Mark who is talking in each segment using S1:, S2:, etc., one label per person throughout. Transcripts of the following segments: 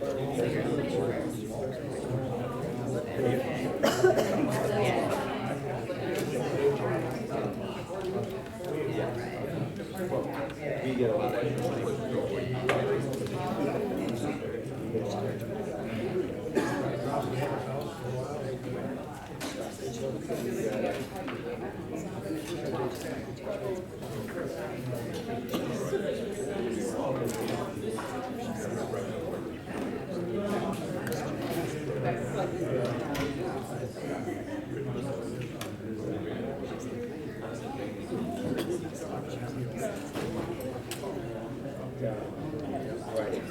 S1: All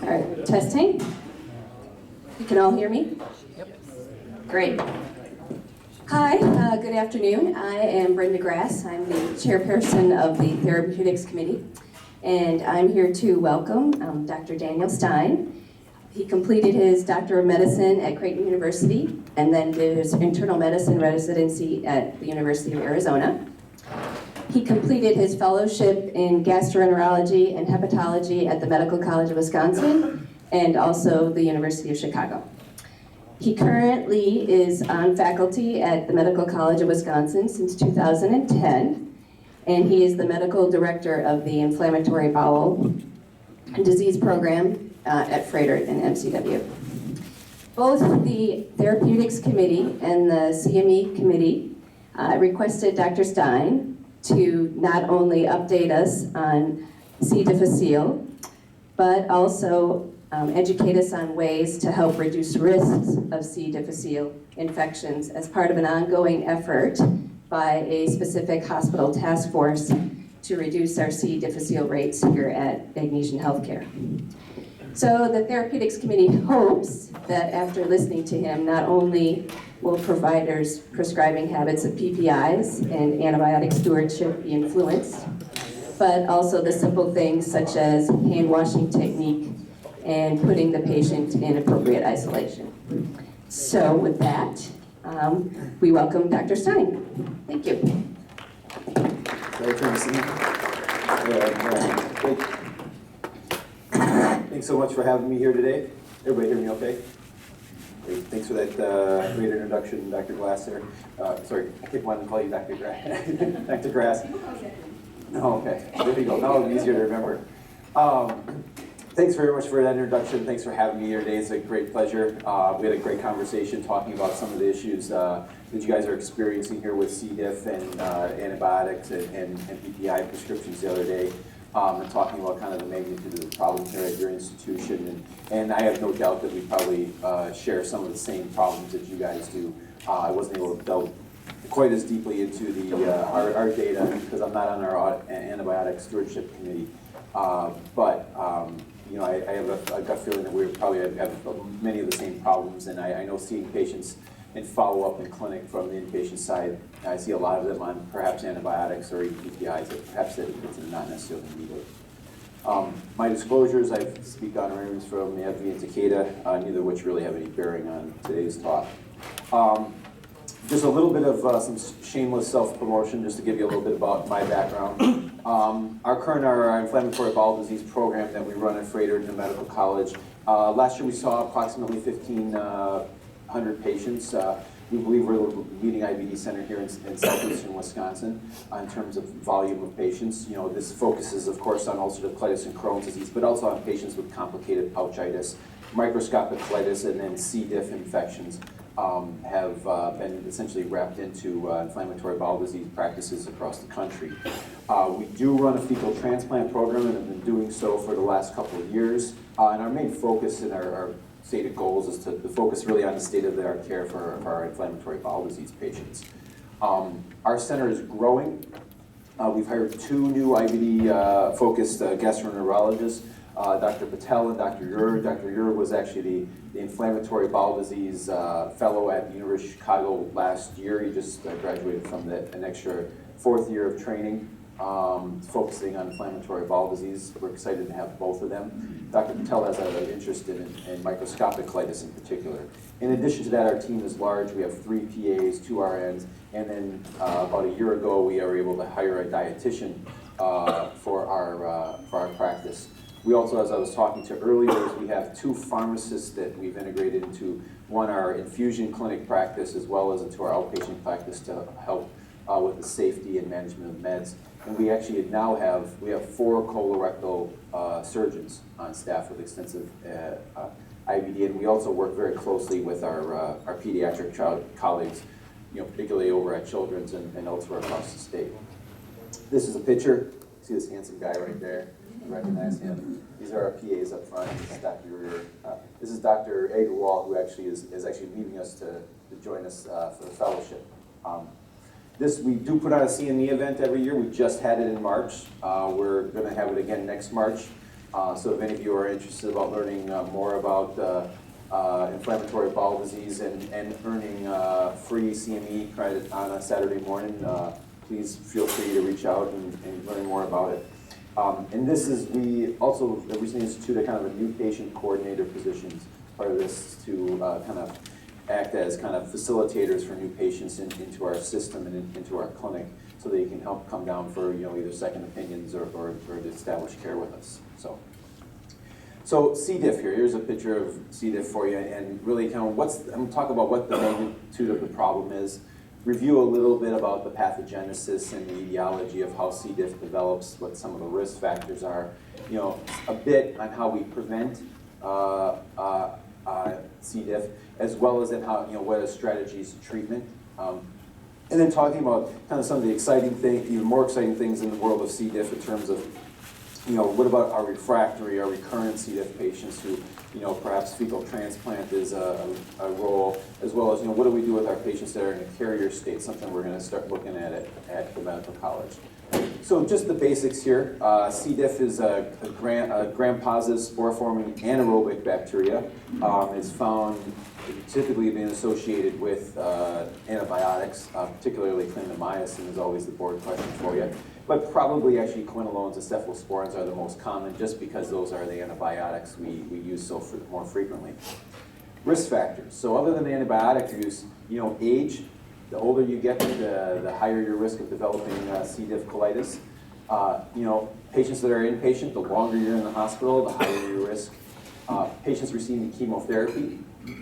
S1: right, testing. You can all hear me? Yep. Great. Hi, good afternoon. I am Brenda Grass. I'm the chairperson of the Therapeutics Committee, and I'm here to welcome Dr. Daniel Stein. He completed his Doctor of Medicine at Creighton University and then did his internal medicine residency at the University of Arizona. He completed his fellowship in gastroenterology and hepatology at the Medical College of Wisconsin and also the University of Chicago. He currently is on faculty at the Medical College of Wisconsin since 2010, and he is the medical director of the Inflammatory Bowel Disease Program at Froedtert and MCW. Both the Therapeutics Committee and the CME Committee requested Dr. Stein to not only update us on C. difficile, but also educate us on ways to help reduce risks of C. difficile infections as part of an ongoing effort by a specific hospital task force to reduce our C. difficile rates here at Magnesian Healthcare. So the Therapeutics Committee hopes that after listening to him, not only will providers' prescribing habits of PPIs and antibiotic stewardship be influenced, but also the simple things such as hand washing technique and putting the patient in appropriate isolation. So with that, we welcome Dr. Stein. Thank you.
S2: Thanks so much for having me here today. Everybody hear me okay? Great. Thanks for that great introduction, Dr. Glasser. Sorry, I keep wanting to call you Dr. Grass. Dr. Grass. No, okay. There you go. Now it'll be easier to remember. Thanks very much for that introduction. Thanks for having me here today. It's a great pleasure. We had a great conversation talking about some of the issues that you guys are experiencing here with C. diff and antibiotics and PPI prescriptions the other day. And talking about kind of the magnitude of the problem here at your institution. And I have no doubt that we probably share some of the same problems that you guys do. I wasn't able to delve quite as deeply into our data because I'm not on our antibiotic stewardship committee. You know, I have a gut feeling that we probably have many of the same problems, and I know seeing patients in follow-up in clinic from the inpatient side, I see a lot of them on perhaps antibiotics or even PPIs that perhaps it's not necessarily needed. My disclosures, I speak honorariums from the AbbVie and Takeda, neither of which really have any bearing on today's talk. Just a little bit of some shameless self-promotion, just to give you a little bit about my background. Our inflammatory bowel disease program that we run at Froedtert and Medical College. Last year we saw approximately 1,500 patients. We believe we're the leading IBD center here in southeastern Wisconsin in terms of volume of patients. You know, this focuses, of course, on ulcerative colitis and Crohn's disease, but also on patients with complicated pouchitis, microscopic colitis, and then C. diff infections. Have been essentially wrapped into inflammatory bowel disease practices across the country. We do run a fecal transplant program and have been doing so for the last couple of years. And our main focus in our stated goals is to focus really on the state-of-the-art care for our inflammatory bowel disease patients. Our center is growing. We've hired 2 new IBD-focused gastroenterologists, Dr. Patel and Dr. Ure. Dr. Ure was actually the inflammatory bowel disease fellow at the University of Chicago last year. He just graduated from an extra 4th year of training, focusing on inflammatory bowel disease. We're excited to have both of them. Dr. Patel has an interest in microscopic colitis in particular. In addition to that, our team is large. We have 3 PAs, 2 RNs, and then about a year ago, we were able to hire a dietitian for our practice. We also, as I was talking to earlier, we have 2 pharmacists that we've integrated into, one, our infusion clinic practice, as well as into our outpatient practice to help with the safety and management of meds. And we actually now have 4 colorectal surgeons on staff with extensive IBD, and we also work very closely with our pediatric colleagues, particularly over at Children's and elsewhere across the state. This is a picture. See this handsome guy right there? You recognize him? These are our PAs up front. This is Dr. This is Dr. Agarwal, who actually is actually leaving us to join us for the fellowship. We do put on a CME event every year. We just had it in March. We're going to have it again next March. So if any of you are interested about learning more about inflammatory bowel disease and earning free CME credit on a Saturday morning, please feel free to reach out and learn more about it. And we also recently instituted kind of a new patient coordinator positions, part of this to kind of act as kind of facilitators for new patients into our system and into our clinic, so they can help come down for either second opinions or to establish care with us. So C. diff here. Here's a picture of C. diff for you, and really kind of I'm going to talk about what the magnitude of the problem is, review a little bit about the pathogenesis and the etiology of how C. diff develops, what some of the risk factors are, a bit on how we prevent C. diff, as well as in how, what are strategies of treatment. And then talking about kind of some of the exciting things, even more exciting things in the world of C. diff in terms of, what about our refractory, our recurrent C. diff patients who, perhaps fecal transplant is a role, as well as, what do we do with our patients that are in a carrier state, something we're going to start looking at the medical college. So just the basics here. C. diff is a gram-positive spore-forming anaerobic bacteria. It's found typically being associated with antibiotics, particularly clindamycin is always the board question for you. But probably actually quinolones and cephalosporins are the most common, just because those are the antibiotics we use more frequently. Risk factors. So other than antibiotic use, age. The older you get, the higher your risk of developing C. diff colitis. Patients that are inpatient, the longer you're in the hospital, the higher your risk. Patients receiving chemotherapy.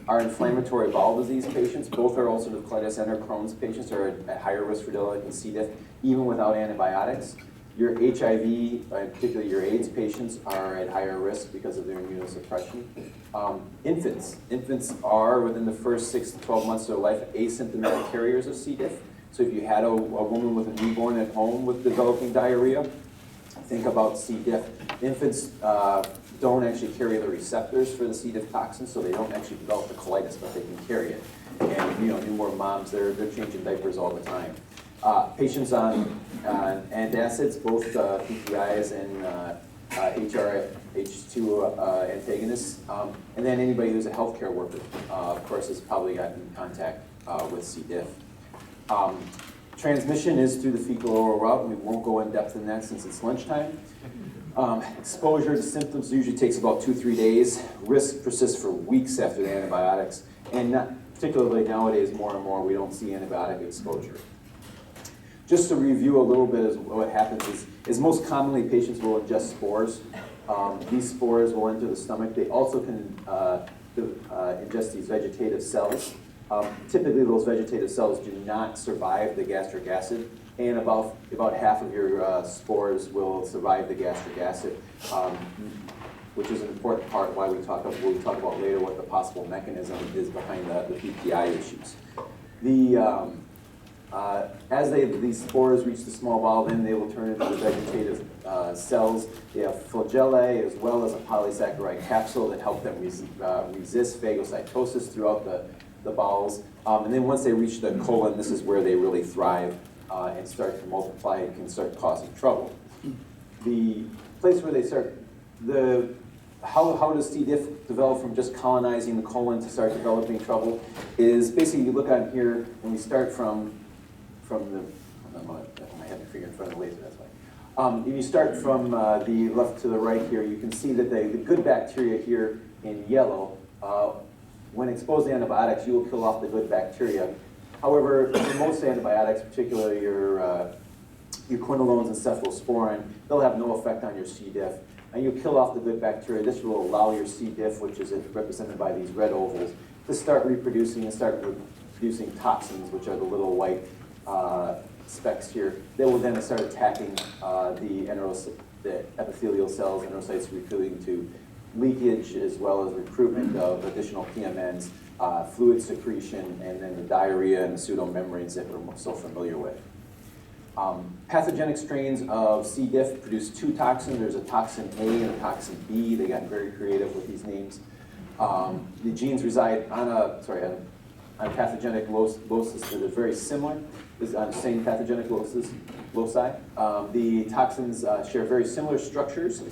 S2: Our inflammatory bowel disease patients, both our ulcerative colitis and our Crohn's patients, are at higher risk for developing C. diff, even without antibiotics. Your HIV, particularly your AIDS patients, are at higher risk because of their immunosuppression. Infants are, within the first 6 to 12 months of their life, asymptomatic carriers of C. diff. So if you had a woman with a newborn at home with developing diarrhea, think about C. diff. Infants don't actually carry the receptors for the C. diff toxin, so they don't actually develop the colitis, but they can carry it. And newborn moms, they're changing diapers all the time. Patients on antacids, both PPIs and HRH2 antagonists, and then anybody who's a healthcare worker, of course, has probably gotten in contact with C. diff. Transmission is through the fecal oral route, and we won't go in depth in that since it's lunchtime. Exposure to symptoms usually takes about 2-3 days. Risk persists for weeks after the antibiotics, and particularly nowadays, more and more, we don't see antibiotic exposure. Just to review a little bit, what happens is most commonly patients will ingest spores. These spores will enter the stomach. They also can ingest these vegetative cells. Typically, those vegetative cells do not survive the gastric acid, and about half of your spores will survive the gastric acid, which is an important part why we'll talk about later what the possible mechanism is behind the PPI issues. As these spores reach the small bowel, then they will turn into the vegetative cells. They have flagellae as well as a polysaccharide capsule that help them resist phagocytosis throughout the bowels. And then once they reach the colon, this is where they really thrive and start to multiply and can start causing trouble. The place where they start, how does C. diff develop from just colonizing the colon to start developing trouble is basically you look on here and we start from the, I have my finger in front of the laser, that's why. If you start from the left to the right here, you can see that the good bacteria here in yellow, when exposed to antibiotics, you will kill off the good bacteria. However, for most antibiotics, particularly your quinolones and cephalosporin, they'll have no effect on your C. diff. and you kill off the good bacteria. This will allow your C. diff, which is represented by these red ovals, to start reproducing and start producing toxins, which are the little white specks here. They will then start attacking the epithelial cells, enterocytes, recruiting to leakage as well as recruitment of additional PMNs, fluid secretion, and then the diarrhea and the pseudomembranes that we're so familiar with. Pathogenic strains of C. diff produce two toxins. There's a toxin A and a toxin B. They got very creative with these names. The genes reside on a pathogenic loci that are very similar, is on the same pathogenic loci. The toxins share very similar structures.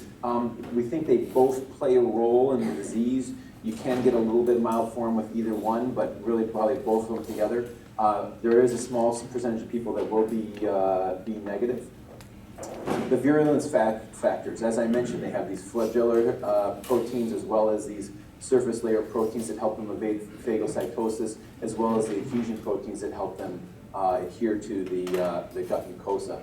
S2: We think they both play a role in the disease. You can get a little bit mild form with either one, but really probably both of them together. There is a small percentage of people that will be negative. The virulence factors, as I mentioned, they have these flagellar proteins as well as these surface layer proteins that help them evade phagocytosis, as well as the adhesion proteins that help them adhere to the gut mucosa.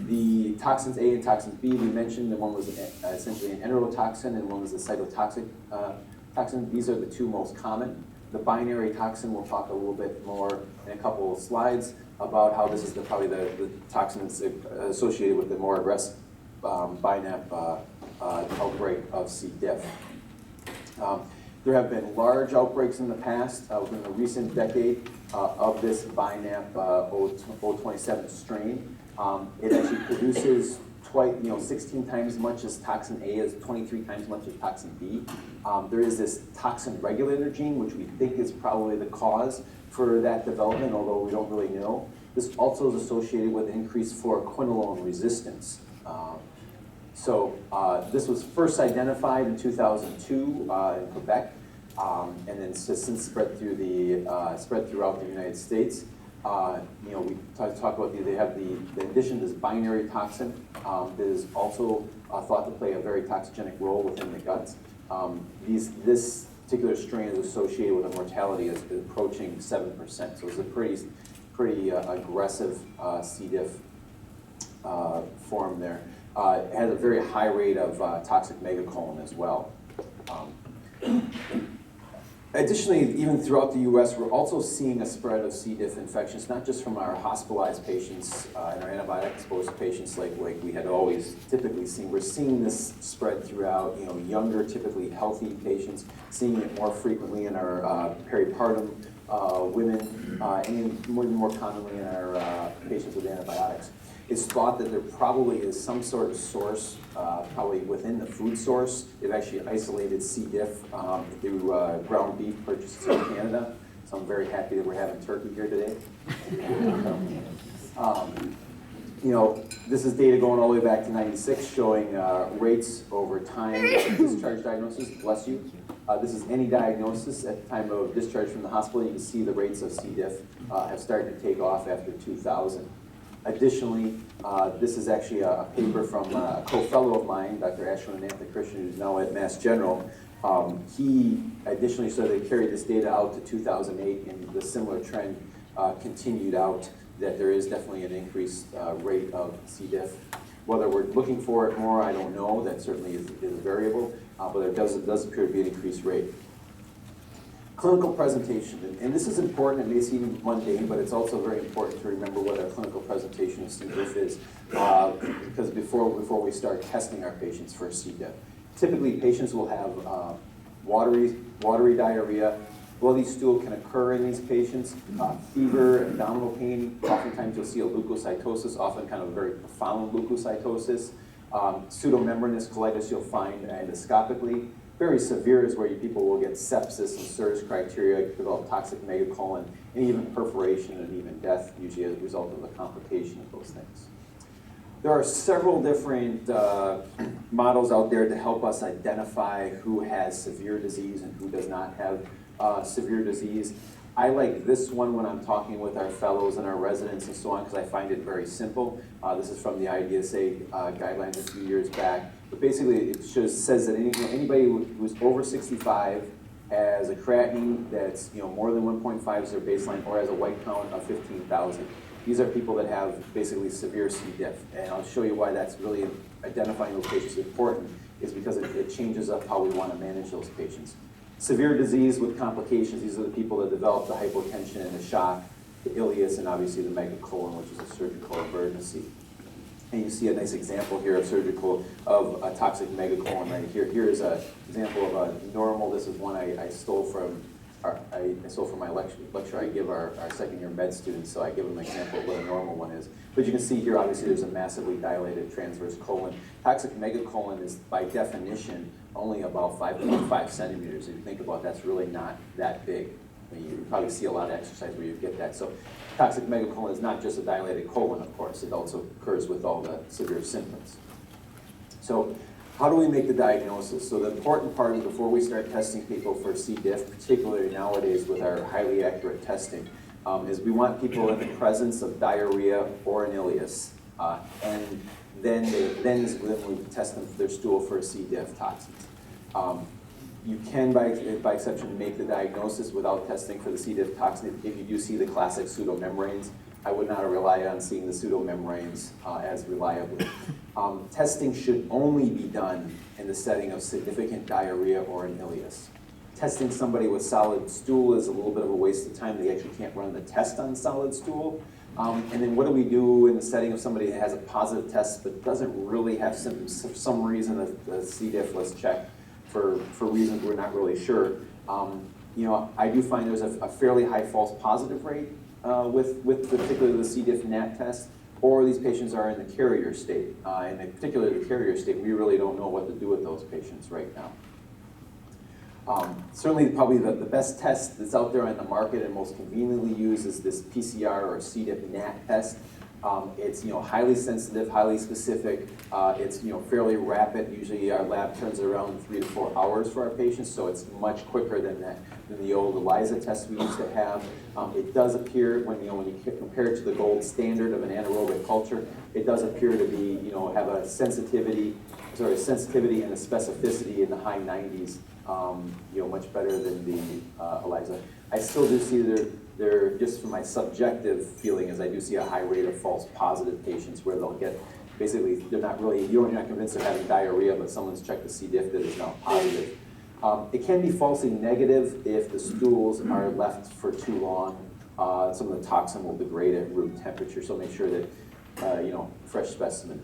S2: The toxins A and toxins B, we mentioned, the one was essentially an enterotoxin and one was a cytotoxic toxin. These are the two most common. The binary toxin, we'll talk a little bit more in a couple of slides about how this is probably the toxin that's associated with the more aggressive BiNAP outbreak of C. diff. There have been large outbreaks in the past, within the recent decade, of this BiNAP 027 strain. It actually produces 16 times as much as toxin A, as 23 times as much as toxin B. There is this toxin regulator gene, which we think is probably the cause for that development, although we don't really know. This also is associated with increased fluoroquinolone resistance. This was first identified in 2002 in Quebec, and then since spread throughout the United States. We talk about they have the addition to this binary toxin that is also thought to play a very toxigenic role within the guts. This particular strain is associated with a mortality is approaching 7%. So it's a pretty aggressive C. diff form there. It has a very high rate of toxic megacolon as well. Additionally, even throughout the U.S., we're also seeing a spread of C. diff infections, not just from our hospitalized patients and our antibiotic-exposed patients like we had always typically seen. We're seeing this spread throughout, younger, typically healthy patients, seeing it more frequently in our peripartum women, and more commonly in our patients with antibiotics. It's thought that there probably is some sort of source, probably within the food source. They've actually isolated C. diff through ground beef purchases in Canada. So I'm very happy that we're having turkey here today. This is data going all the way back to '96 showing rates over time of discharge diagnosis. Bless you. This is any diagnosis at the time of discharge from the hospital. You can see the rates of C. diff have started to take off after 2000. Additionally, this is actually a paper from a co-fellow of mine, Dr. Ashwin Krishnan, who's now at Mass General. He additionally they carried this data out to 2008, and the similar trend continued out, that there is definitely an increased rate of C. diff. Whether we're looking for it more, I don't know. That certainly is variable, but there does appear to be an increased rate. Clinical presentation, and this is important. It may seem mundane, but it's also very important to remember what our clinical presentation of C. diff is, because before we start testing our patients for C. diff. Typically, patients will have watery diarrhea. Bloody stool can occur in these patients, fever, abdominal pain. Oftentimes you'll see a leukocytosis, often kind of very profound leukocytosis. Pseudomembranous colitis you'll find endoscopically. Very severe is where people will get sepsis and SIRS criteria, develop toxic megacolon, and even perforation and even death, usually as a result of the complication of those things. There are several different models out there to help us identify who has severe disease and who does not have severe disease. I like this one when I'm talking with our fellows and our residents and so on, because I find it very simple. This is from the IDSA guidelines a few years back. But basically, it says that anybody who's over 65 has a creatinine that's more than 1.5 is their baseline, or has a white count of 15,000. These are people that have basically severe C. diff, and I'll show you why that's really identifying those patients important, is because it changes up how we want to manage those patients. Severe disease with complications, these are the people that develop the hypotension and the shock, the ileus, and obviously the megacolon, which is a surgical emergency. And you see a nice example here of a toxic megacolon right here. Here is an example of a normal. This is one I stole from my lecture I give our second year med students, so I give them an example of what a normal one is. But you can see here, obviously, there's a massively dilated transverse colon. Toxic megacolon is, by definition, only about 5.5 centimeters. If you think about it, that's really not that big. I mean, you probably see a lot of exercise where you get that. So toxic megacolon is not just a dilated colon, of course. It also occurs with all the severe symptoms. So how do we make the diagnosis? So the important part is before we start testing people for C. diff, particularly nowadays with our highly accurate testing, is we want people in the presence of diarrhea or an ileus. And then we test them for their stool for C. diff toxins. You can, by exception, make the diagnosis without testing for the C. diff toxin if you do see the classic pseudomembranes. I would not rely on seeing the pseudomembranes as reliably. Testing should only be done in the setting of significant diarrhea or an ileus. Testing somebody with solid stool is a little bit of a waste of time. They actually can't run the test on solid stool. And then what do we do in the setting of somebody that has a positive test but doesn't really have symptoms? For some reason, the C. diff, let's check for reasons we're not really sure. I do find there's a fairly high false positive rate with particularly the C. diff NAT test, or these patients are in the carrier state. And in particular, the carrier state, we really don't know what to do with those patients right now. Certainly, probably the best test that's out there on the market and most conveniently used is this PCR or C. diff NAT test. It's highly sensitive, highly specific. It's fairly rapid. Usually our lab turns it around in 3 to 4 hours for our patients, so it's much quicker than the old ELISA test we used to have. It does appear when you compare it to the gold standard of an anaerobic culture, it does appear to be have a sensitivity and a specificity in the high 90s. Much better than the ELISA. I still do see they're just from my subjective feeling is I do see a high rate of false positive patients where they'll get, basically, you're not convinced they're having diarrhea, but someone's checked the C. diff that is now positive. It can be falsely negative if the stools are left for too long. Some of the toxin will degrade at room temperature, so make sure that, fresh specimen.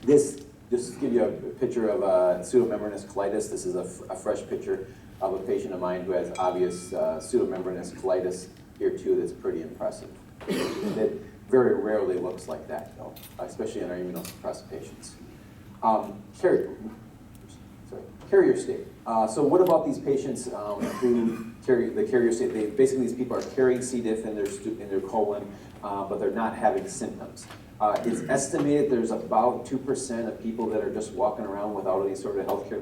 S2: Just to give you a picture of pseudomembranous colitis, this is a fresh picture of a patient of mine who has obvious pseudomembranous colitis here too. That's pretty impressive. It very rarely looks like that though, especially in our immunosuppressed patients. Carrier state. So what about these patients who carry the carrier state? Basically these people are carrying C. diff in their colon, but they're not having symptoms. It's estimated there's about 2% of people that are just walking around without any sort of healthcare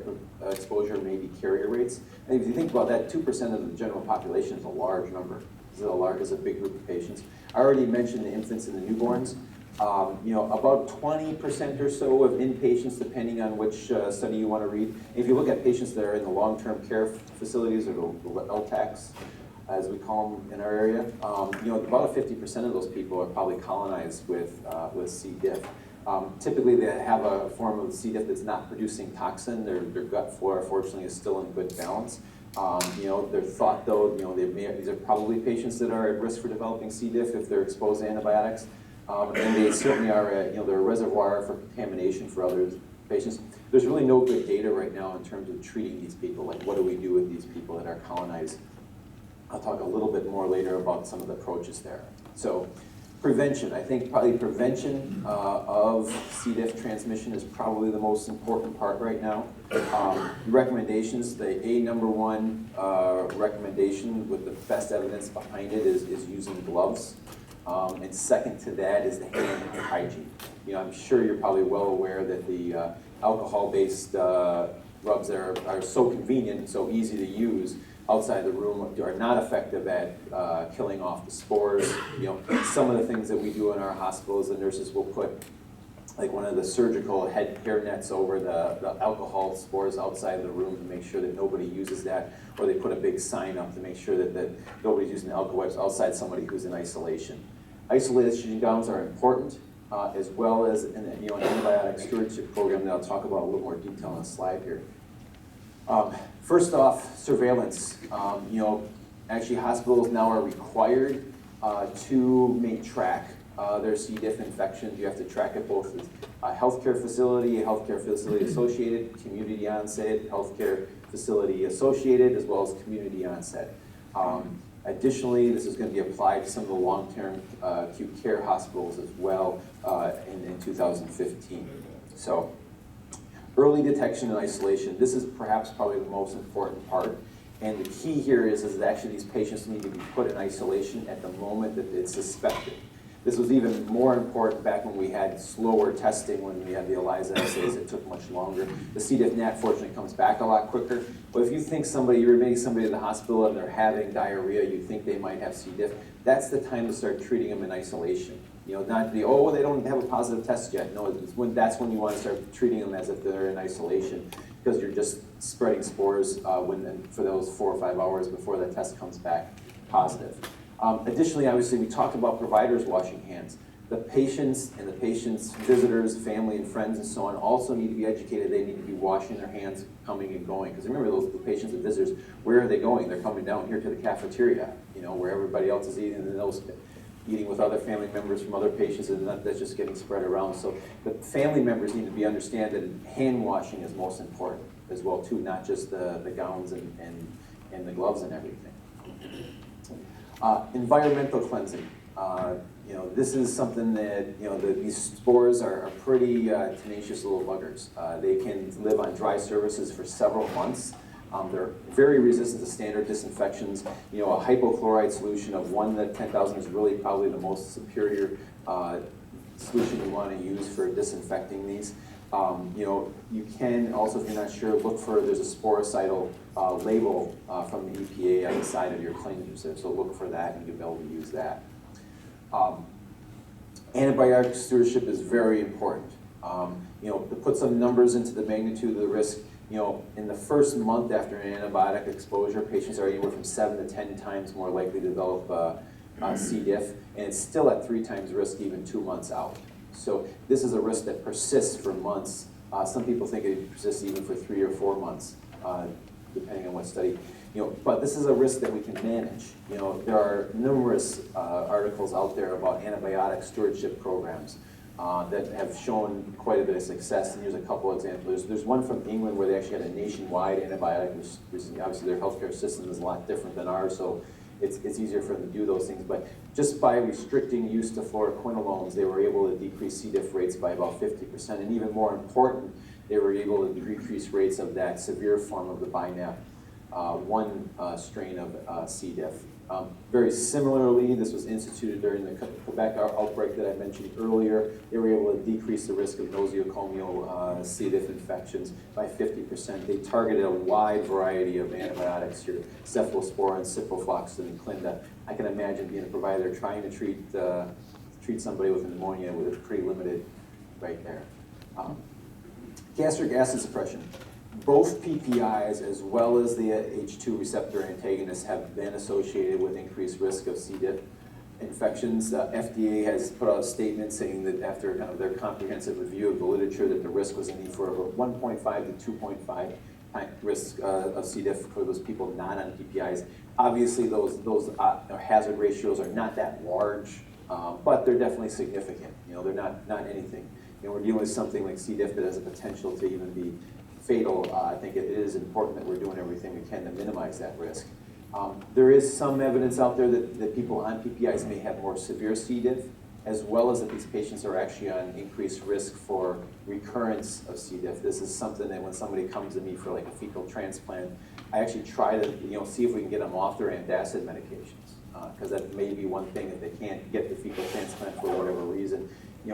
S2: exposure, maybe carrier rates. And if you think about that, 2% of the general population is a large number. It's a big group of patients. I already mentioned the infants and the newborns. About 20% or so of inpatients, depending on which study you want to read. If you look at patients that are in the long-term care facilities or the LTACs, as we call them in our area, about 50% of those people are probably colonized with C. diff. Typically, they have a form of C. diff that's not producing toxin. Their gut flora, fortunately, is still in good balance. They're thought, though, these are probably patients that are at risk for developing C. diff if they're exposed to antibiotics. And they certainly are, they're a reservoir for contamination for other patients. There's really no good data right now in terms of treating these people. Like, what do we do with these people that are colonized? I'll talk a little bit more later about some of the approaches there. So prevention, I think probably prevention of C. diff transmission is probably the most important part right now. Recommendations, the number one recommendation with the best evidence behind it is using gloves. And second to that is the hand hygiene. I'm sure you're probably well aware that the alcohol-based rubs that are so convenient and so easy to use outside the room are not effective at killing off the spores. Some of the things that we do in our hospitals, the nurses will put like one of the surgical hair nets over the alcohol spores outside the room to make sure that nobody uses that, or they put a big sign up to make sure that nobody's using the alcohol wipes outside somebody who's in isolation. Isolation gowns are important, as well as an antibiotic stewardship program that I'll talk about in a little more detail on the slide here. First off, surveillance. Actually hospitals now are required to track their C. diff infections. You have to track it both as a healthcare facility associated, community onset, healthcare facility associated, as well as community onset. Additionally, this is going to be applied to some of the long-term acute care hospitals as well in 2015. So, early detection and isolation. This is probably the most important part. And the key here is that actually these patients need to be put in isolation at the moment that it's suspected. This was even more important back when we had slower testing, when we had the ELISA assays, it took much longer. The C. diff nat fortunately comes back a lot quicker. But if you think you're admitting somebody to the hospital and they're having diarrhea, you think they might have C. diff, that's the time to start treating them in isolation. Not to be, oh, they don't have a positive test yet. No, that's when you want to start treating them as if they're in isolation, because you're just spreading spores for those 4 or 5 hours before that test comes back positive. Additionally, obviously, we talked about providers washing hands. The patients and the patients' visitors, family and friends and so on also need to be educated. They need to be washing their hands coming and going. Because remember, the patients and visitors, where are they going? They're coming down here to the cafeteria, where everybody else is eating, and those eating with other family members from other patients, and that's just getting spread around. So the family members need to understand that hand washing is most important as well too, not just the gowns and the gloves and everything. Environmental cleansing. This is something that, these spores are pretty tenacious little buggers. They can live on dry surfaces for several months. They're very resistant to standard disinfections. A hypochlorite solution of 1 to 10,000 is really probably the most superior solution you want to use for disinfecting these. You can also, if you're not sure, look for, there's a sporicidal label from the EPA on the side of your cleaners. So look for that and you'll be able to use that. Antibiotic stewardship is very important. To put some numbers into the magnitude of the risk, in the first month after an antibiotic exposure, patients are anywhere from 7 to 10 times more likely to develop C. diff, and it's still at 3 times risk even 2 months out. So this is a risk that persists for months. Some people think it persists even for 3 or 4 months, depending on what study. But this is a risk that we can manage. There are numerous articles out there about antibiotic stewardship programs that have shown quite a bit of success, and here's a couple examples. There's one from England where they actually had a nationwide antibiotic. Obviously their healthcare system is a lot different than ours, so it's easier for them to do those things. But just by restricting use to fluoroquinolones, they were able to decrease C. diff rates by about 50%, and even more important, they were able to decrease rates of that severe form of the BINAP 1 strain of C. diff. Very similarly, this was instituted during the Quebec outbreak that I mentioned earlier. They were able to decrease the risk of nosocomial C. diff infections by 50%. They targeted a wide variety of antibiotics here, cephalosporin, ciprofloxacin, and Clinda. I can imagine being a provider trying to treat somebody with pneumonia with a pretty limited right there. Gastric acid suppression. Both PPIs as well as the H2 receptor antagonists have been associated with increased risk of C. diff infections. FDA has put out a statement saying that after kind of their comprehensive review of the literature that the risk was in the for 1.5 to 2.5 risk of C. diff for those people not on PPIs. Obviously those hazard ratios are not that large, but they're definitely significant. They're not anything. We're dealing with something like C. diff that has a potential to even be fatal. I think it is important that we're doing everything we can to minimize that risk. There is some evidence out there that people on PPIs may have more severe C. diff, as well as that these patients are actually on increased risk for recurrence of C. diff. This is something that when somebody comes to me for like a fecal transplant, I actually try to see if we can get them off their antacid medications, because that may be one thing if they can't get the fecal transplant for whatever reason.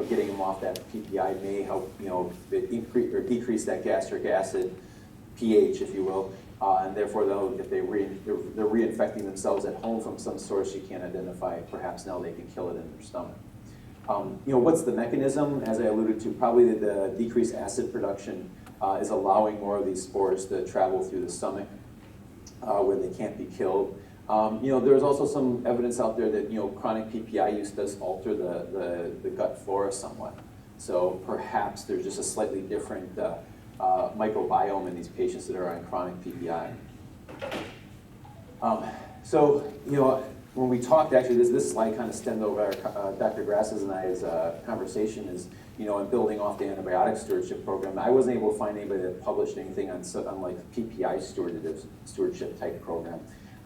S2: Getting them off that PPI may help, increase or decrease that gastric acid pH, if you will, and therefore, if they're reinfecting themselves at home from some source you can't identify, perhaps now they can kill it in their stomach. What's the mechanism? As I alluded to, probably the decreased acid production is allowing more of these spores to travel through the stomach where they can't be killed. There's also some evidence out there that, chronic PPI use does alter the gut flora somewhat. So perhaps there's just a slightly different microbiome in these patients that are on chronic PPI. When we talked, actually, this slide kind of stemmed over Dr. Grass's and I's conversation is, in building off the antibiotic stewardship program. I wasn't able to find anybody that published anything on like PPI stewardship type program.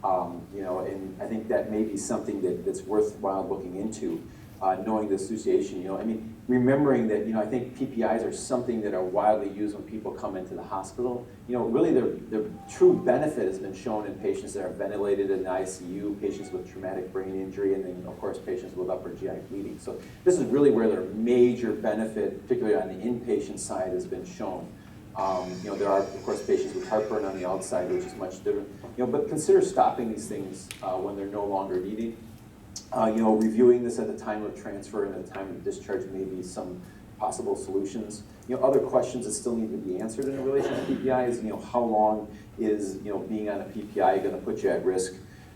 S2: And I think that may be something that's worthwhile looking into, knowing the association. Remembering that, I think PPIs are something that are widely used when people come into the hospital. Really their true benefit has been shown in patients that are ventilated in the ICU, patients with traumatic brain injury, and then, of course, patients with upper GI bleeding. So this is really where their major benefit, particularly on the inpatient side, has been shown. There are, of course, patients with heartburn on the outside, which is much different. But consider stopping these things when they're no longer needed. Reviewing this at the time of transfer and at the time of discharge, maybe some possible solutions. Other questions that still need to be answered in relation to PPI is, how long is, being on a PPI going to put you at risk?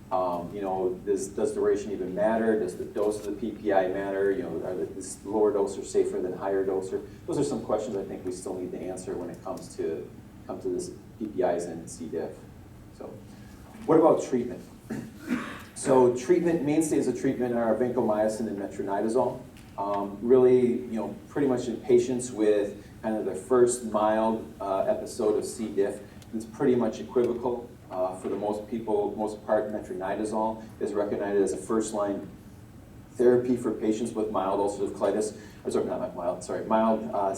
S2: Does duration even matter? Does the dose of the PPI matter? Is lower dose or safer than higher dose? Those are some questions I think we still need to answer when it comes to this PPIs and C. diff. So, what about treatment? So mainstays of treatment are vancomycin and metronidazole. Really, pretty much in patients with kind of their first mild episode of C. diff, it's pretty much equivocal. For the most part, metronidazole is recognized as a first-line therapy for patients with mild ulcerative colitis, mild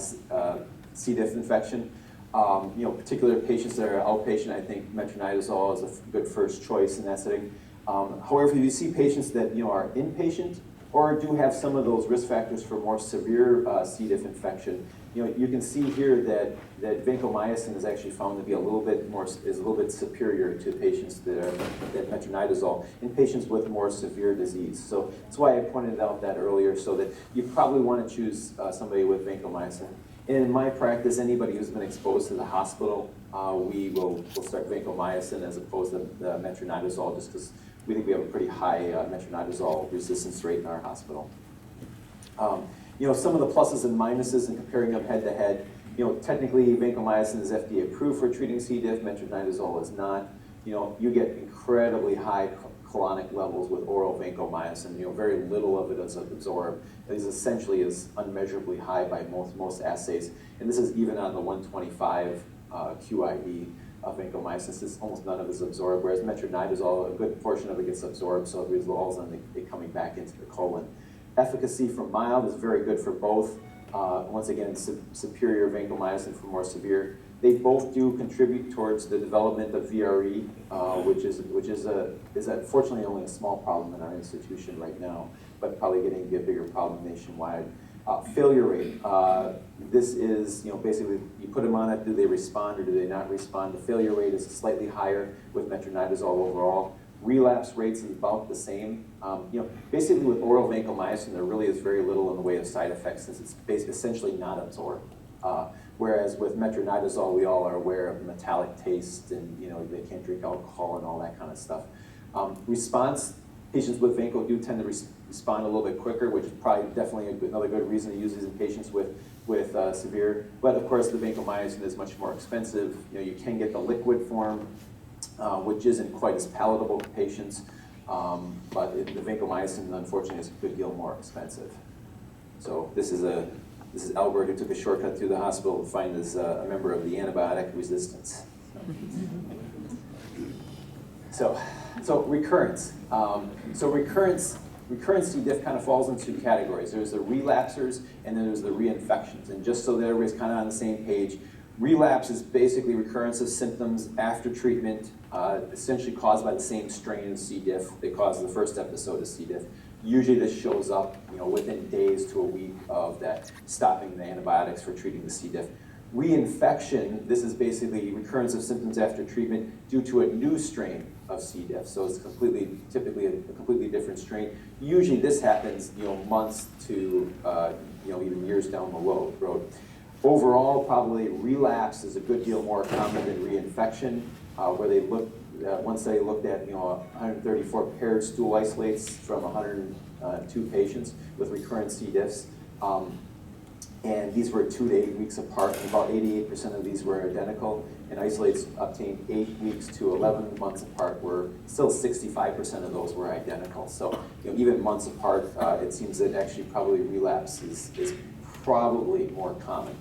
S2: C. diff infection. Particular patients that are outpatient, I think metronidazole is a good first choice in that setting. However, if you see patients that are inpatient or do have some of those risk factors for more severe C. diff infection, you can see here that vancomycin is actually found to be a little bit superior to patients that metronidazole in patients with more severe disease. So that's why I pointed out that earlier, so that you probably want to choose somebody with vancomycin. And in my practice, anybody who's been exposed to the hospital, we'll start vancomycin as opposed to the metronidazole, just because we think we have a pretty high metronidazole resistance rate in our hospital. Some of the pluses and minuses in comparing them head to head. Technically, vancomycin is FDA approved for treating C. diff. Metronidazole is not. You get incredibly high colonic levels with oral vancomycin. Very little of it is absorbed. It is essentially unmeasurably high by most assays, and this is even on the 125 QID of vancomycin. Since almost none of it is absorbed, whereas metronidazole, a good portion of it gets absorbed, so it results in it coming back into the colon. Efficacy for mild is very good for both. Once again, superior vancomycin for more severe. They both do contribute towards the development of VRE, which is unfortunately only a small problem in our institution right now, but probably getting to be a bigger problem nationwide. Failure rate. This is, basically you put them on it, do they respond or do they not respond? The failure rate is slightly higher with metronidazole overall. Relapse rates is about the same. Basically with oral vancomycin, there really is very little in the way of side effects since it's essentially not absorbed. Whereas with metronidazole, we all are aware of the metallic taste and they can't drink alcohol and all that kind of stuff. Response, patients with vanco do tend to respond a little bit quicker, which is probably definitely another good reason to use these in patients with severe. But of course, the vancomycin is much more expensive. You can get the liquid form, which isn't quite as palatable to patients. But the vancomycin, unfortunately, is a good deal more expensive. So this is Albert, who took a shortcut through the hospital to find this a member of the antibiotic resistance. So recurrence. Recurrence C. diff kind of falls into two categories. There's the relapsers and then there's the reinfections. And just so that everybody's kind of on the same page, relapse is basically recurrence of symptoms after treatment, essentially caused by the same strain of C. diff that caused the first episode of C. diff. Usually this shows up within days to a week of that stopping the antibiotics for treating the C. diff. Reinfection, this is basically recurrence of symptoms after treatment due to a new strain of C. diff. So it's typically a completely different strain. Usually this happens months to even years down the road. Overall, probably relapse is a good deal more common than reinfection, where they look one study looked at 134 paired stool isolates from 102 patients with recurrent C. diffs. And these were 2 to 8 weeks apart, and about 88% of these were identical, and isolates obtained 8 weeks to 11 months apart were still 65% of those were identical. So even months apart, it seems that actually probably relapse is probably more common.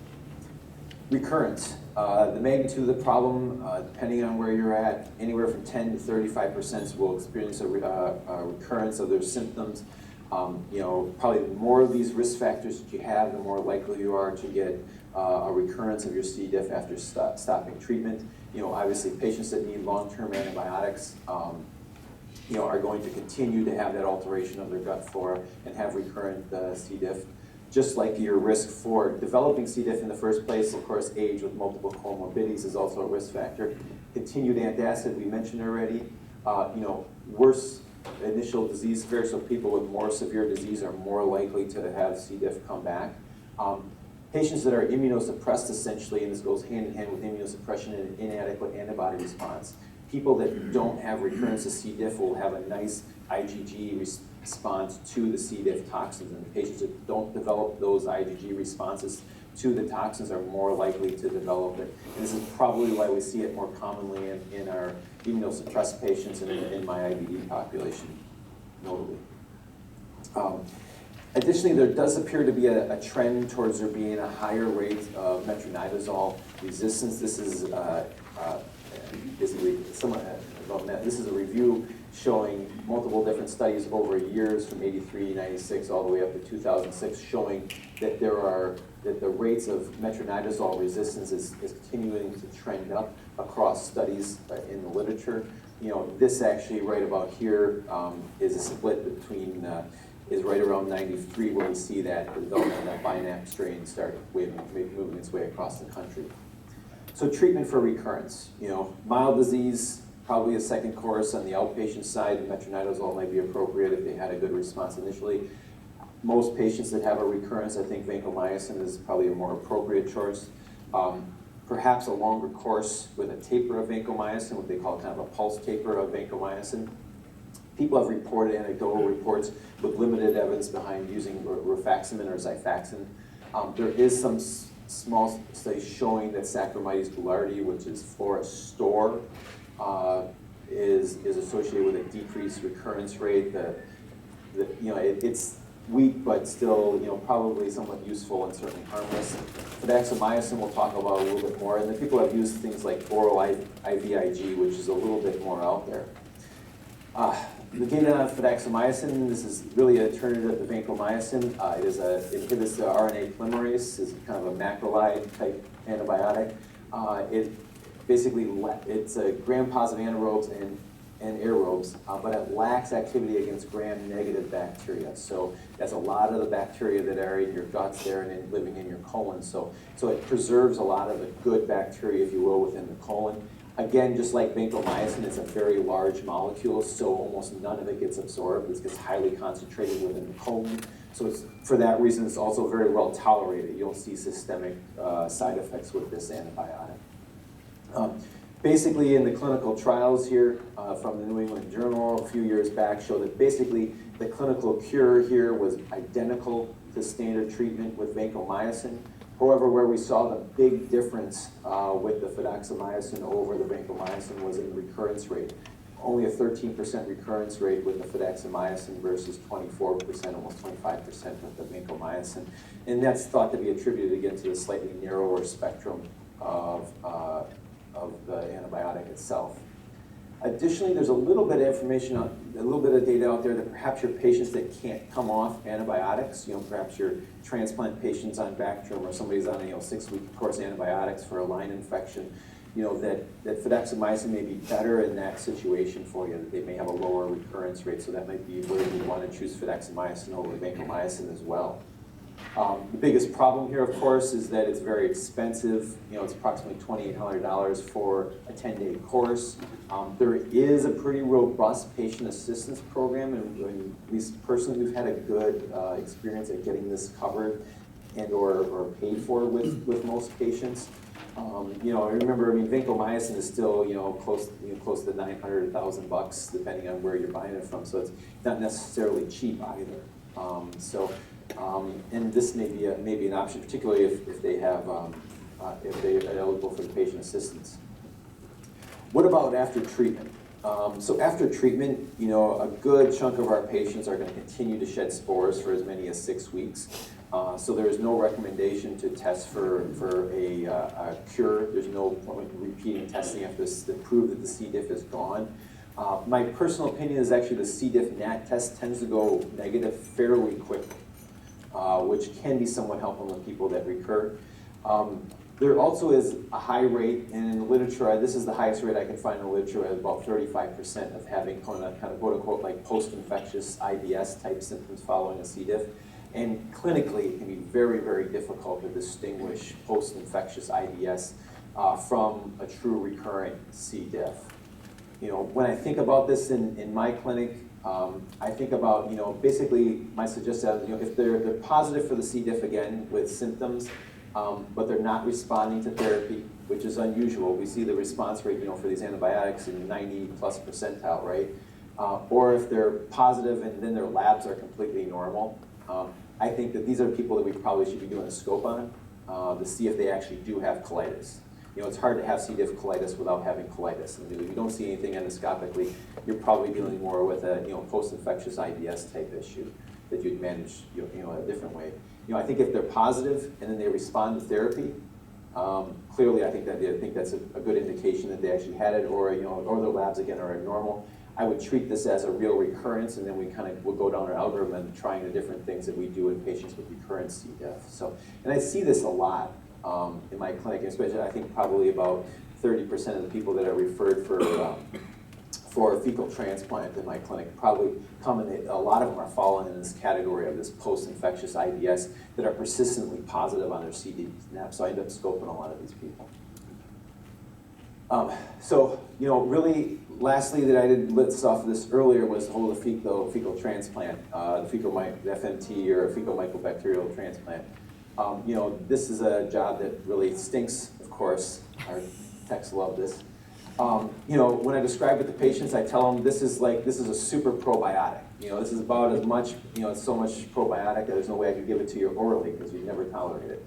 S2: Recurrence. The magnitude of the problem, depending on where you're at, anywhere from 10 to 35% will experience a recurrence of their symptoms. Probably the more of these risk factors that you have, the more likely you are to get a recurrence of your C. diff after stopping treatment. Obviously patients that need long-term antibiotics, are going to continue to have that alteration of their gut flora and have recurrent C. diff. Just like your risk for developing C. diff in the first place, of course, age with multiple comorbidities is also a risk factor. Continued antacid, we mentioned already. Worse initial disease severity, so people with more severe disease are more likely to have C. diff come back. Patients that are immunosuppressed, essentially, and this goes hand in hand with immunosuppression and inadequate antibody response. People that don't have recurrence of C. diff will have a nice IgG response to the C. diff toxins, and patients that don't develop those IgG responses to the toxins are more likely to develop it. And this is probably why we see it more commonly in our immunosuppressed patients and in my IBD population, notably. Additionally, there does appear to be a trend towards there being a higher rate of metronidazole resistance. This is this is a review showing multiple different studies over years from 83, 96, all the way up to 2006, showing that the rates of metronidazole resistance is continuing to trend up across studies in the literature. This actually right about here is a split between, is right around 93 where we see that the development of that BiNAP strain start moving its way across the country. So treatment for recurrence, mild disease, probably a second course on the outpatient side. Metronidazole might be appropriate if they had a good response initially. Most patients that have a recurrence, I think vancomycin is probably a more appropriate choice. Perhaps a longer course with a taper of vancomycin, what they call kind of a pulse taper of vancomycin. People have reported anecdotal reports with limited evidence behind using rifaximin or Xifaxan. There is some small studies showing that Saccharomyces boulardii, which is flora store, is associated with a decreased recurrence rate. It's weak, but still, probably somewhat useful and certainly harmless. Fidaxomicin we'll talk about a little bit more, and then people have used things like oral IVIG, which is a little bit more out there. The data on fidaxomicin, this is really an alternative to vancomycin. It inhibits the RNA polymerase, is kind of a macrolide type antibiotic. It's a gram-positive anaerobes and aerobes, but it lacks activity against gram-negative bacteria. So that's a lot of the bacteria that are in your guts there and living in your colon. So it preserves a lot of the good bacteria, if you will, within the colon. Again, just like vancomycin, it's a very large molecule, so almost none of it gets absorbed. It gets highly concentrated within the colon. So for that reason, it's also very well tolerated. You don't see systemic side effects with this antibiotic. Basically, in the clinical trials here from the New England Journal a few years back show that basically the clinical cure here was identical to standard treatment with vancomycin. However, where we saw the big difference with the fidaxomicin over the vancomycin was in the recurrence rate. Only a 13% recurrence rate with the fidaxomicin versus 24%, almost 25% with the vancomycin. And that's thought to be attributed again to the slightly narrower spectrum of the antibiotic itself. Additionally, there's a little bit of information, a little bit of data out there that perhaps your patients that can't come off antibiotics, perhaps your transplant patients on Bactrim or somebody's on a 6-week course antibiotics for a line infection, that fidaxomicin may be better in that situation for you, that they may have a lower recurrence rate, so that might be where you want to choose fidaxomicin over vancomycin as well. The biggest problem here, of course, is that it's very expensive. It's approximately $2,800 for a 10-day course. There is a pretty robust patient assistance program, and at least personally, we've had a good experience at getting this covered and or paid for with most patients. You know, I remember, I mean, vancomycin is still, close to $900, $1,000, depending on where you're buying it from. So it's not necessarily cheap either. And this may be an option, particularly if they have, if they are eligible for the patient assistance. What about after treatment? So after treatment, a good chunk of our patients are going to continue to shed spores for as many as 6 weeks. So there is no recommendation to test for a cure. There's no point in repeating testing after this to prove that the C. diff is gone. My personal opinion is actually the C. diff NAT test tends to go negative fairly quickly, which can be somewhat helpful in people that recur. There also is a high rate, and in the literature, this is the highest rate I can find in the literature, at about 35% of having kind of quote unquote like post-infectious IBS type symptoms following a C. diff. And clinically, it can be very, very difficult to distinguish post-infectious IBS from a true recurrent C. diff. When I think about this in my clinic, I think about, basically my suggestion, if they're positive for the C. diff again with symptoms, but they're not responding to therapy, which is unusual. We see the response rate, for these antibiotics in 90+ percentile, right? Or if they're positive and then their labs are completely normal. I think that these are people that we probably should be doing a scope on to see if they actually do have colitis. It's hard to have C. diff colitis without having colitis. And if you don't see anything endoscopically, you're probably dealing more with a post-infectious IBS type issue that you'd manage a different way. I think if they're positive and then they respond to therapy, clearly I think that's a good indication that they actually had it, or or their labs again are abnormal. I would treat this as a real recurrence, and then we kind of will go down our algorithm and trying the different things that we do in patients with recurrent C. diff. And I see this a lot in my clinic, especially I think probably about 30% of the people that are referred for fecal transplant in my clinic probably come in, a lot of them are falling in this category of this post-infectious IBS that are persistently positive on their CD SNP, so I end up scoping a lot of these people. Really, lastly, that I didn't list off this earlier was the whole fecal transplant, the FMT or fecal mycobacterial transplant. This is a job that really stinks, of course. Our techs love this. When I describe it to patients, I tell them this is a super probiotic. This is about as much, it's so much probiotic that there's no way I could give it to you orally because you'd never tolerate it.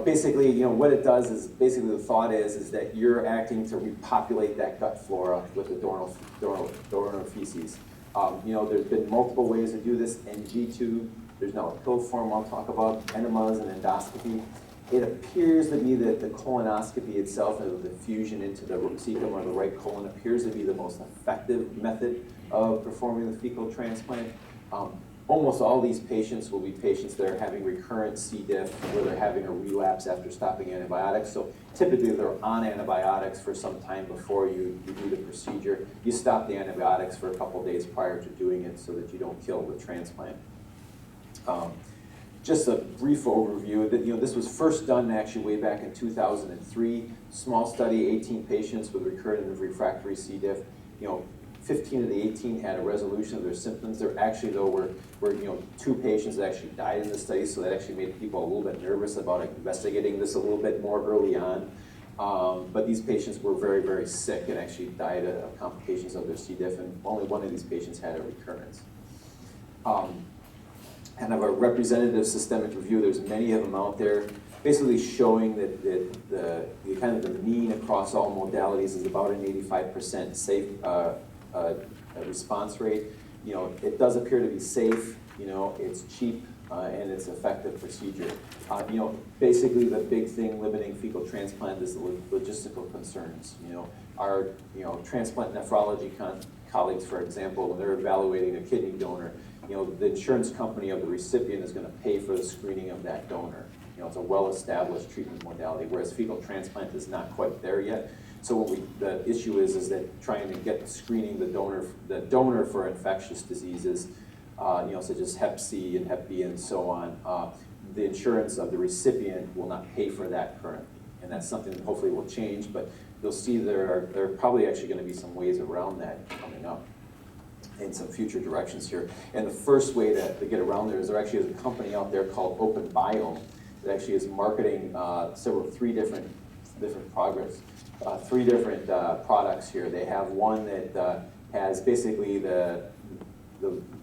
S2: Basically, what it does is, basically the thought is that you're acting to repopulate that gut flora with the donor feces. There's been multiple ways to do this. NG tube, there's now a pill form I'll talk about, enemas and endoscopy. It appears to be that the colonoscopy itself, and the fusion into the cecum or the right colon, appears to be the most effective method of performing the fecal transplant. Almost all these patients will be patients that are having recurrent C. diff, where they're having a relapse after stopping antibiotics. So typically they're on antibiotics for some time before you do the procedure. You stop the antibiotics for a couple days prior to doing it so that you don't kill the transplant. Just a brief overview that this was first done actually way back in 2003. Small study, 18 patients with recurrent and refractory C. diff. 15 of the 18 had a resolution of their symptoms. There actually, though, were 2 patients that actually died in the study, so that actually made people a little bit nervous about investigating this a little bit more early on. But these patients were very, very sick and actually died of complications of their C. diff, and only one of these patients had a recurrence. Kind of a representative systemic review, there's many of them out there, basically showing that the kind of the mean across all modalities is about an 85% safe response rate. It does appear to be safe, it's cheap, and it's an effective procedure. Basically the big thing limiting fecal transplant is the logistical concerns. Our transplant nephrology colleagues, for example, when they're evaluating a kidney donor, the insurance company of the recipient is going to pay for the screening of that donor. It's a well-established treatment modality, whereas fecal transplant is not quite there yet. So the issue is that trying to get screening the donor for infectious diseases, such as Hep C and Hep B and so on, the insurance of the recipient will not pay for that currently. And that's something that hopefully will change, but you'll see there are probably actually going to be some ways around that coming up in some future directions here. And the first way to get around there is there actually is a company out there called Open Biome that actually is marketing three different products here. They have one that has basically the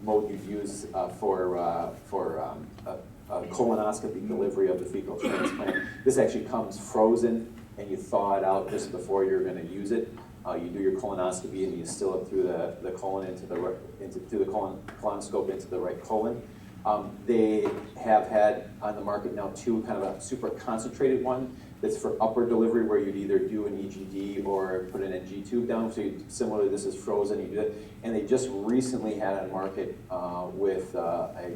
S2: mode you'd use for colonoscopy delivery of the fecal transplant. This actually comes frozen, and you thaw it out just before you're going to use it. You do your colonoscopy, and you instill it through the colon through the colonoscope into the right colon. They have had on the market now two kind of a super concentrated one that's for upper delivery, where you'd either do an EGD or put an NG tube down. So similarly, this is frozen. You do it, and they just recently had on market with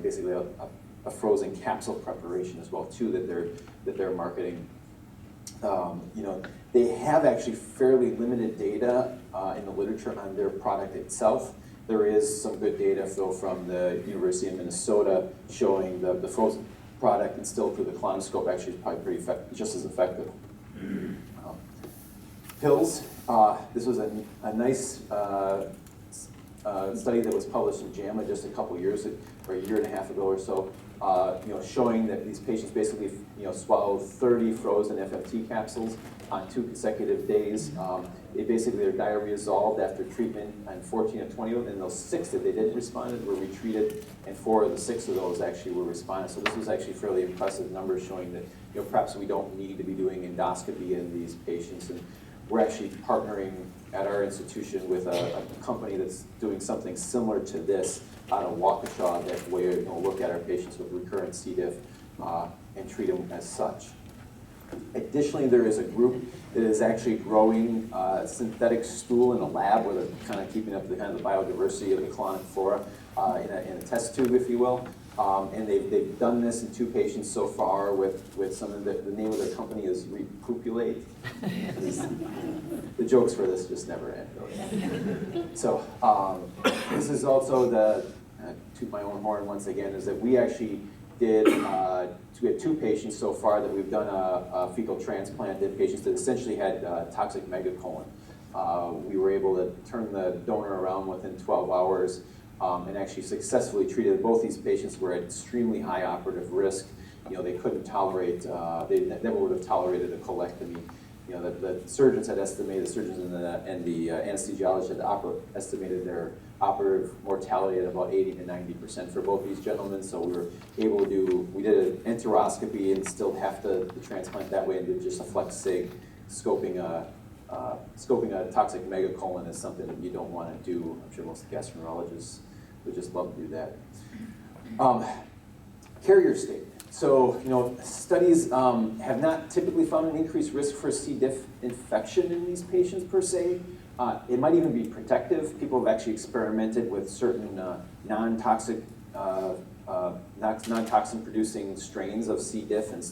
S2: basically a frozen capsule preparation as well too that they're marketing. They have actually fairly limited data in the literature on their product itself. There is some good data, though, from the University of Minnesota showing the frozen product instilled through the colonoscope actually is probably pretty just as effective. Pills. This was a nice study that was published in JAMA just a couple years, or a year and a half ago or so, showing that these patients basically swallowed 30 frozen FMT capsules on 2 consecutive days. Their diarrhea resolved after treatment on 14 of 20 of them, and those 6 that they didn't respond were retreated, and 4 of the 6 of those actually were responded. So this was actually fairly impressive numbers showing that perhaps we don't need to be doing endoscopy in these patients. And we're actually partnering at our institution with a company that's doing something similar to this out of Waukesha, that way look at our patients with recurrent C. diff and treat them as such. Additionally, there is a group that is actually growing synthetic stool in a lab, where they're kind of keeping up the kind of the biodiversity of the colonic flora in a test tube, if you will. And they've done this in 2 patients so far with some of the name of their company is Repopulate. The jokes for this just never end, really. So this is also toot my own horn once again, is that we actually did, we had 2 patients so far that we've done a fecal transplant in patients that essentially had toxic megacolon. We were able to turn the donor around within 12 hours and actually successfully treated. Both these patients were at extremely high operative risk. They couldn't tolerate, they never would have tolerated a colectomy. The surgeons had estimated, the surgeons and the anesthesiologists had estimated their operative mortality at about 80 to 90% for both these gentlemen. So we were able to we did an enteroscopy and still half the transplant that way, and did just a flex sig. Scoping a toxic megacolon is something that you don't want to do. I'm sure most gastroenterologists would just love to do that. Carrier state. So, studies have not typically found an increased risk for C. diff infection in these patients per se. It might even be protective. People have actually experimented with certain non-toxin producing strains of C. diff and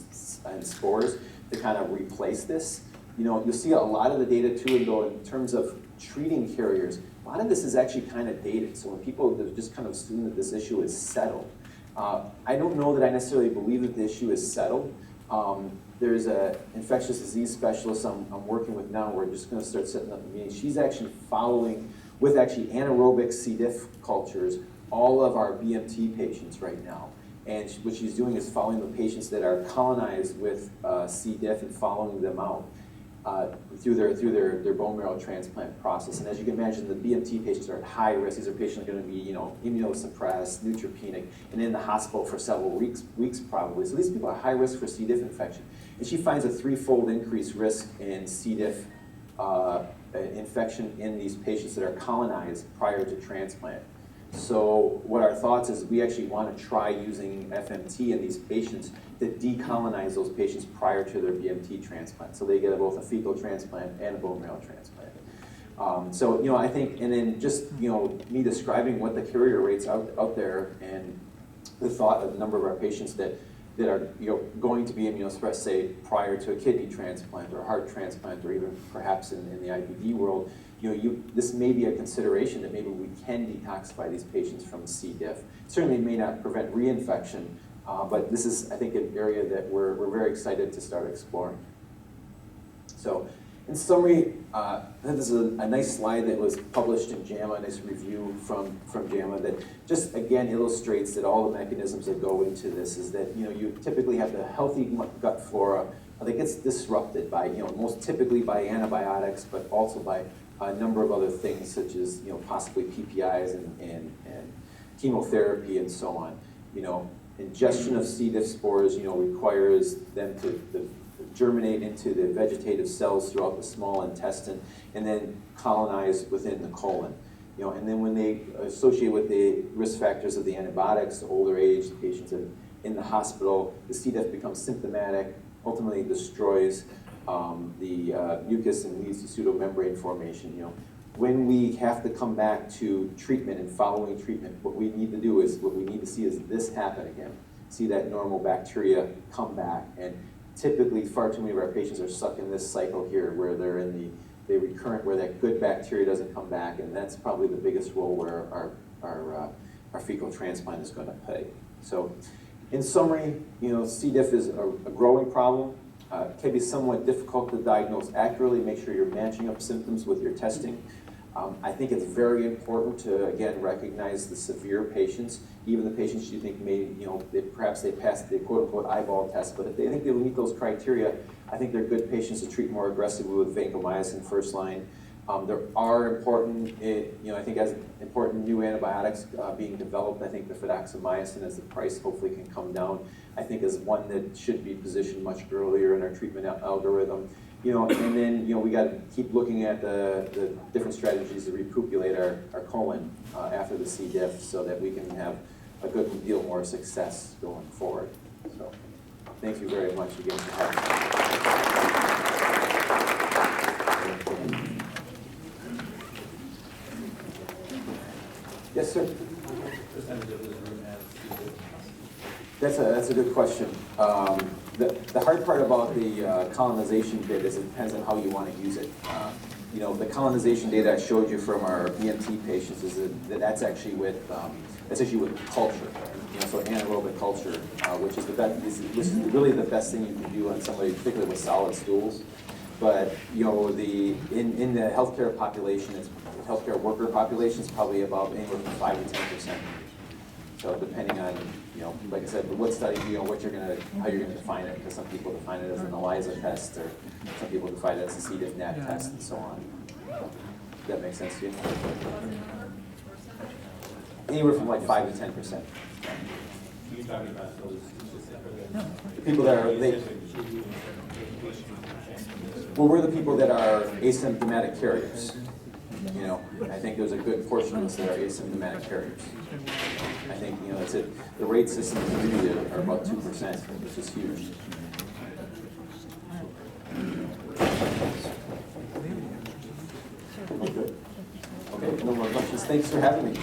S2: spores to kind of replace this. You'll see a lot of the data too, though, in terms of treating carriers. A lot of this is actually kind of dated. So when people just kind of assume that this issue is settled, I don't know that I necessarily believe that the issue is settled. There's an infectious disease specialist I'm working with now. We're just going to start setting up a meeting. She's actually following, with actually anaerobic C. diff cultures, all of our BMT patients right now. And what she's doing is following the patients that are colonized with C. diff and following them out through their bone marrow transplant process. And as you can imagine, the BMT patients are at high risk. These are patients that are going to be, immunosuppressed, neutropenic, and in the hospital for several weeks probably. So these people are high risk for C. diff infection. And she finds a 3-fold increased risk in C. diff infection in these patients that are colonized prior to transplant. So what our thoughts is, we actually want to try using FMT in these patients to decolonize those patients prior to their BMT transplant. So they get both a fecal transplant and a bone marrow transplant. I think, and then just, me describing what the carrier rates out there, and the thought of the number of our patients that are going to be immunosuppressed, say, prior to a kidney transplant or heart transplant, or even perhaps in the IBD world, this may be a consideration that maybe we can detoxify these patients from C. diff. Certainly may not prevent reinfection, but this is, I think, an area that we're very excited to start exploring. So, In summary, this is a nice slide that was published in JAMA, a nice review from JAMA that just again illustrates that all the mechanisms that go into this is that you typically have the healthy gut flora that gets disrupted by most typically by antibiotics, but also by a number of other things such as possibly PPIs and chemotherapy and so on. Ingestion of C. diff spores requires them to germinate into the vegetative cells throughout the small intestine and then colonize within the colon. And then when they associate with the risk factors of the antibiotics, the older age, the patients in the hospital, the C. diff becomes symptomatic, ultimately destroys the mucus and leads to pseudomembrane formation. When we have to come back to treatment and following treatment, what we need to see is this happen again. See that normal bacteria come back, and typically far too many of our patients are stuck in this cycle here where they're in the recurrent, where that good bacteria doesn't come back, and that's probably the biggest role where our fecal transplant is going to play. So in summary, C. diff is a growing problem. It can be somewhat difficult to diagnose accurately. Make sure you're matching up symptoms with your testing. I think it's very important to, again, recognize the severe patients, even the patients you think may, perhaps they passed the quote-unquote eyeball test, but if they think they meet those criteria, I think they're good patients to treat more aggressively with vancomycin first line. There are important, I think as important new antibiotics being developed. I think the fidaxomicin, as the price hopefully can come down, I think is one that should be positioned much earlier in our treatment algorithm. And then we got to keep looking at the different strategies to repopulate our colon after the C. diff so that we can have a good deal more success going forward. So thank you very much again for having me. Yes, sir. That's a good question. The hard part about the colonization bit is it depends on how you want to use it. The colonization data I showed you from our EMT patients is that's actually with culture. So anaerobic culture, which is really the best thing you can do on somebody, particularly with solid stools. But in the healthcare population, healthcare worker population is probably about anywhere from 5 to 10%. So depending on, like I said, what study, how you're gonna define it, because some people define it as an ELISA test, or some people define it as a C. diff NAT test, and so on. Does that make sense to you? Anywhere from like 5 to 10%.
S3: You talking about those
S2: People that are well, we're the people that are asymptomatic carriers. I think there's a good portion of us that are asymptomatic carriers. I think, that's it. The rate systems in the community are about 2%, which is huge. Okay, no more questions. Thanks for having me.